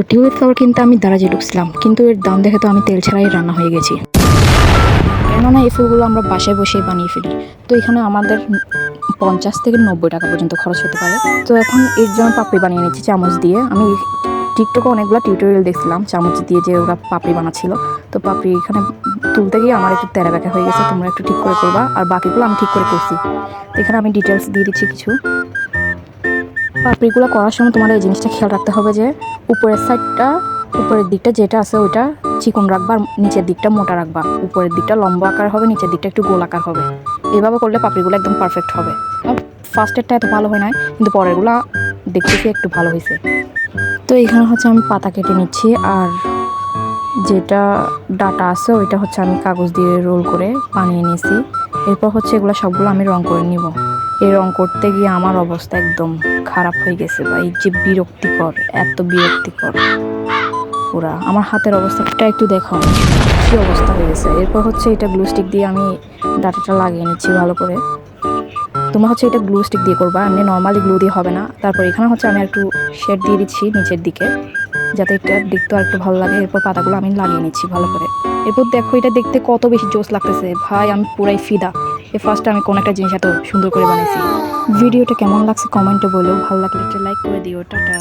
তো tulip flower কিনতে আমি দারাজে ঢুকছিলাম, কিন্তু এর দাম দেখে তো আমি তেল ছাড়াই রান্না হয়ে গেছি। কেননা এই ফুলগুলো আমরা বাসায় বসেই বানিয়ে ফেলি। তো এখানে আমাদের 50 থেকে 90 টাকা পর্যন্ত খরচ হতে পারে। তো এখন এর জন্য পাপড়ি বানিয়ে নিচ্ছি চামচ দিয়ে। আমি টিকটকে অনেকগুলো টিউটোরিয়াল দেখছিলাম চামচ দিয়ে যে ওরা পাপড়ি বানাচ্ছিল। তো পাপড়ি এখানে তুলতে গিয়ে আমার একটু তেরা বেঁকা হয়ে গেছে, তোমরা একটু ঠিক করে করবা। আর বাকিগুলো আমি ঠিক করে করছি। তো এখানে আমি ডিটেলস দিয়ে দিচ্ছি কিছু। পাপড়িগুলো করার সময় তোমার এই জিনিসটা খেয়াল রাখতে হবে যে উপরের দিকটা যেটা আছে ওইটা চিকন রাখবা, আর নিচের দিকটা মোটা রাখবা। উপরের দিকটা লম্বা আকার হবে, নিচের দিকটা একটু গোল আকার হবে। এভাবে করলে পাপড়িগুলো একদম পারফেক্ট হবে। ফার্স্টেরটা এত ভালো হয় না, কিন্তু পরেরগুলো দেখতেছি একটু ভালো হয়েছে। তো এখানে হচ্ছে আমি পাতা কেটে নিচ্ছি, আর যেটা ডাটা আছে ওইটা হচ্ছে আমি কাগজ দিয়ে রোল করে বানিয়ে নিয়েছি। এরপর হচ্ছে এগুলো সবগুলো আমি রং করে নিব। এই রং করতে গিয়ে আমার অবস্থা একদম খারাপ হয়ে গেছে, বা এই যে বিরক্তিকর, এত বিরক্তিকর পুরা। আমার হাতের অবস্থাটা একটু দেখো কী অবস্থা হয়ে গেছে। এরপর হচ্ছে এটা গ্লু স্টিক দিয়ে আমি ডাটাটা লাগিয়ে নিচ্ছি ভালো করে। তোমরা হচ্ছে এটা গ্লু স্টিক দিয়ে করবা, এমনি নর্মালি গ্লু দিয়ে হবে না। তারপর এখানে হচ্ছে আমি একটু শেড দিয়ে দিচ্ছি নিচের দিকে, যাতে এটা দেখতে আর একটু ভালো লাগে। এরপর পাতাগুলো আমি লাগিয়ে নিচ্ছি ভালো করে। এরপর দেখো এটা দেখতে কত বেশি জোস লাগতেছে ভাই, আমি পুরাই ফিদা। ফার্স্টে আমি কোনো একটা জিনিস এত সুন্দর করে বানাইছি। ভিডিওটা কেমন লাগছে কমেন্টে বলো, ভালো লাগলে একটা লাইক করে দিও। টাটা।